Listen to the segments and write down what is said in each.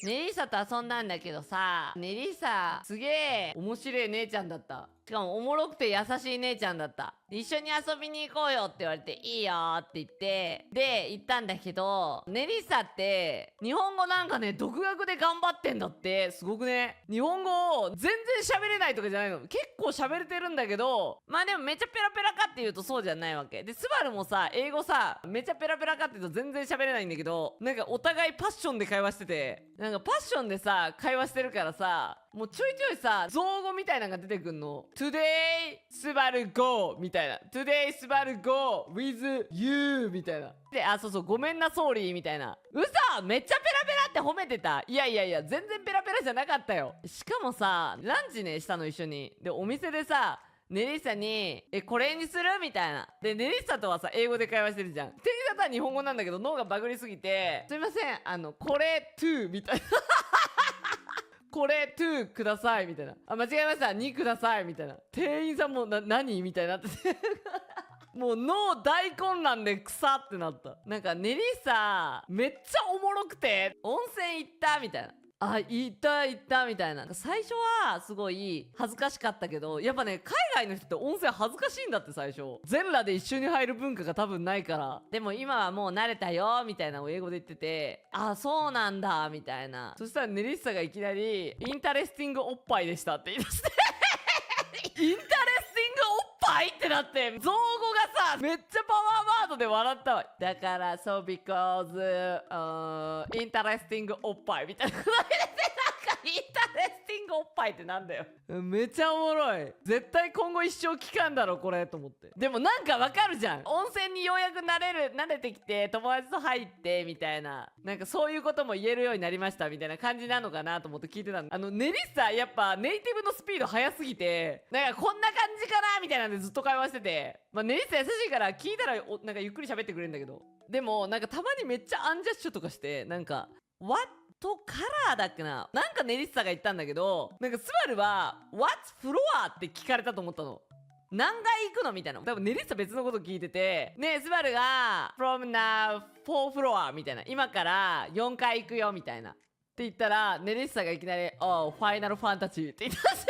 ネリッサと遊んだんだけどさ、ネリッサ、すげえ面白い姉ちゃんだった。しかもおもろくて優しい姉ちゃんだった。一緒に遊びに行こうよって言われて、いいよーって言って、で、行ったんだけど、ネリッサって、日本語なんかね、独学で頑張ってんだって、すごくね。日本語を全然喋れないとかじゃないの。結構喋れてるんだけど、まあでもめっちゃペラペラかって言うとそうじゃないわけ。で、スバルもさ、英語さ、めっちゃペラペラかって言うと全然喋れないんだけど、なんかお互いパッションで会話してて、なんかパッションでさ、会話してるからさ、もうちょいちょいさ、造語みたいなのが出てくんの。Today, スバル go! みたいな。Today, スバル go! with you! みたいな。で、あ、そうそう、ごめんな、ソーリーみたいな。嘘めっちゃペラペラって褒めてた。いやいやいや、全然ペラペラじゃなかったよ。しかもさ、ランチね、したの一緒に。で、お店でさ、ネリッサに、これにするみたいな。で、ネリッサとはさ、英語で会話してるじゃん。店員さんとは日本語なんだけど、脳がバグりすぎて、すいません、これ、to みたいな。これ、2くださいみたいな。あ、間違えました。2くださいみたいな。店員さんも何みたいになってて。もう脳大混乱で草ってなった。なんかネリッサ、めっちゃおもろくて、温泉行ったみたいな。あ、行ったみたいな。最初はすごい恥ずかしかったけど、やっぱね、海外の人って温泉恥ずかしいんだって最初。全裸で一緒に入る文化が多分ないから。でも今はもう慣れたよ、みたいなのを英語で言ってて、あ、そうなんだ、みたいな。そしたらネリッサがいきなり、インタレスティングおっぱいでしたって言い出して。インタレスティングおっぱいってなって、造語がさ、めっちゃパワーワードで笑ったわ。だから、そう、because、インタレスティングおっぱいみたいなこと言ってて、なんか、インタレスティングおっぱいってなんだよ。めちゃおもろい。絶対今後一生聞かんだろ、これ、と思って。でもなんかわかるじゃん。温泉にようやく慣れてきて、友達と入って、みたいな。なんかそういうことも言えるようになりました、みたいな感じなのかなと思って聞いてたの。ネリッサ、やっぱネイティブのスピード速すぎて、なんかこんな感じかなみたいなんでずっと会話してて。まあ、ネリッサ優しいから聞いたらなんかゆっくり喋ってくれるんだけど。でも、なんかたまにめっちゃアンジャッシュとかして、なんか、What color だっけな、なんかネリッサが言ったんだけど、なんかスバルは What floor って聞かれたと思ったの。何階行くのみたいな。多分ネリッサ別のこと聞いてて、ねえ、スバルが From now 4 floor みたいな。今から4階行くよみたいな。って言ったら、ネリッサがいきなり、Oh, Final Fantasy って言ったし、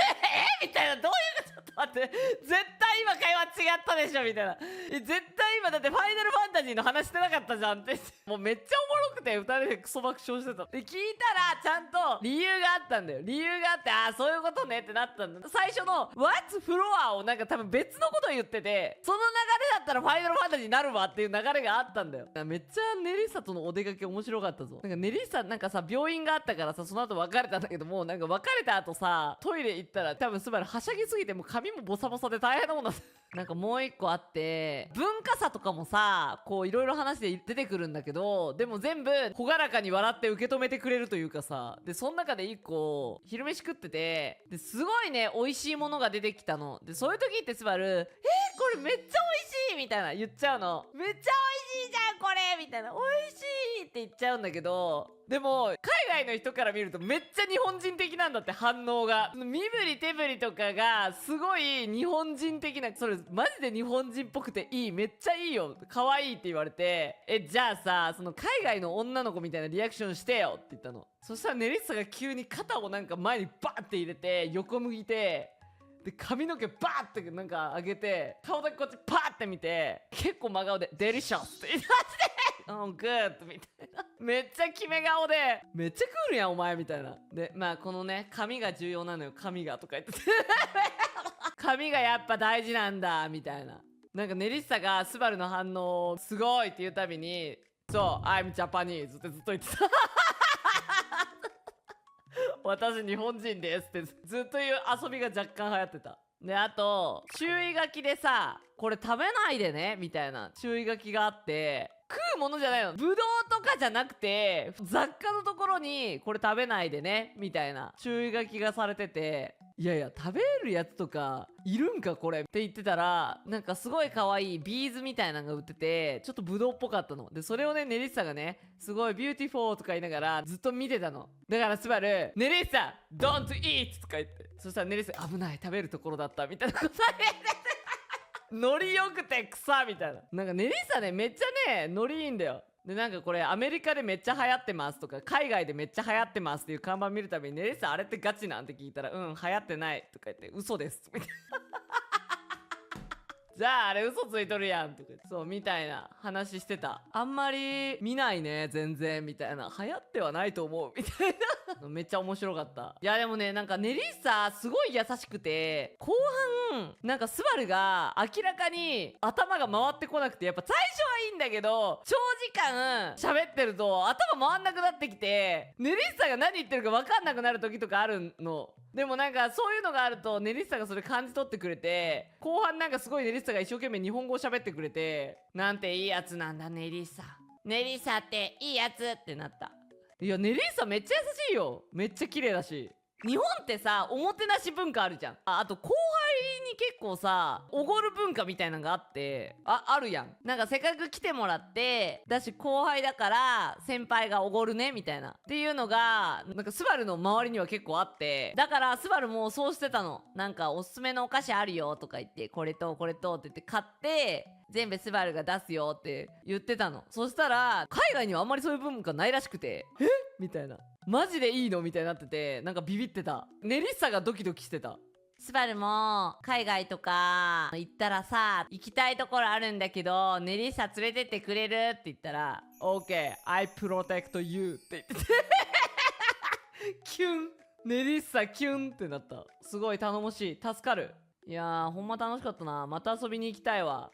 みたいな、どういうことちょっと待って、絶対今会話違ったでしょみたいな。絶対今だってファイナルファンタジーの話してなかったじゃんって。もうめっちゃおもろくて、二人でクソ爆笑してた。で、聞いたら、ちゃんと理由があったんだよ。理由があって、ああ、そういうことねってなったんだ。最初の、What's Floor をなんか多分別のこと言ってて、その流れだったらファイナルファンタジーになるわっていう流れがあったんだよ。めっちゃネリッサとのお出かけ面白かったぞ。なんかネリッサなんかさ、病院があったからさ、その後別れたんだけども、なんか別れた後さ、トイレ行ったら多分スバルはしゃぎすぎてもう髪もボサボサで大変なことになって。なんかもう一個あって、文化差とかもさ、こういろいろ話で出てくるんだけど、でも全部朗らかに笑って受け止めてくれるというかさ、で、その中で一個、昼飯食ってて、で、すごいね、美味しいものが出てきたの。で、そういう時ってスバル、これめっちゃ美味しいみたいな言っちゃうの。めっちゃ美味しいじゃんこれみたいな。美味しいって言っちゃうんだけど、でも、海外の人から見るとめっちゃ日本人的なんだって反応が。身振り手振りとかがすごい日本人的な、それマジで日本人っぽくていい。めっちゃいいよ。可愛いって言われて、じゃあさ、その海外の女の子みたいなリアクションしてよって言ったの。そしたらネリッサが急に肩をなんか前にバーって入れて、横向いて、で、髪の毛バーってなんか上げて、顔だけこっちパーって見て、結構真顔で、デリシャスって言い出して、グッドみたいな。めっちゃ決め顔で、めっちゃクールやんお前みたいな。で、まあこのね、髪が重要なのよ、髪がとか言ってて。髪がやっぱ大事なんだ、みたいな。なんかネリッサがスバルの反応、すごいって言うたびに、そう、I'm Japanese ってずっと言ってた。私日本人ですってずっと言う遊びが若干流行ってた。で、あと、注意書きでさ、これ食べないでねみたいな注意書きがあって、食うものじゃないの。ぶどうとかじゃなくて、雑貨のところに、これ食べないでねみたいな注意書きがされてて、いやいや、食べるやつとか、いるんかこれって言ってたら、なんかすごい可愛いビーズみたいなのが売ってて、ちょっとブドウっぽかったの。で、それをね、ネリッサがね、すごいビューティフォーとか言いながら、ずっと見てたの。だからスバル、ネリッサ don't eat とか言って。そしたらネリッサ、危ない、食べるところだった、みたいなこと言って。ノリ良くて草みたいな。なんかネリッサね、めっちゃね、ノリいいんだよ。でなんかこれアメリカでめっちゃ流行ってますとか海外でめっちゃ流行ってますっていう看板見るたびに、ネリッサあれってガチなんて聞いたら、うん流行ってないとか言って、嘘ですみたいなじゃああれ嘘ついとるやんとか言って、そうみたいな話してた。あんまり見ないね全然みたいな、流行ってはないと思うみたいなめっちゃ面白かった。いやでもね、なんかネリッサすごい優しくて、後半なんかスバルが明らかに頭が回ってこなくて、やっぱ最初はいいんだけど長時間喋ってると頭回んなくなってきて、ネリッサが何言ってるか分かんなくなる時とかあるの。でもなんかそういうのがあるとネリッサがそれ感じ取ってくれて、後半なんかすごいネリッサが一生懸命日本語を喋ってくれて、なんていいやつなんだネリッサ、ネリッサっていいやつってなった。いやネリッサめっちゃ優しいよ。めっちゃ綺麗だし。日本ってさおもてなし文化あるじゃん。あと後輩に結構さおごる文化みたいなのがあって、あるやん。なんかせっかく来てもらってだし後輩だから先輩がおごるねみたいなっていうのがなんかスバルの周りには結構あって、だからスバルもそうしてたの。なんかおすすめのお菓子あるよとか言って、これとこれとって言って買って全部スバルが出すよって言ってたの。そしたら海外にはあんまりそういう文化ないらしくて、みたいな、マジでいいのみたいになってて、なんかビビってた。ネリッサがドキドキしてた。スバルも海外とか行ったらさ、行きたいところあるんだけどネリッサ連れてってくれるって言ったら OK I protect you って言っててキュン、ネリッサキュンってなった。すごい頼もしい、助かる。いやーほんま楽しかったな。また遊びに行きたいわ。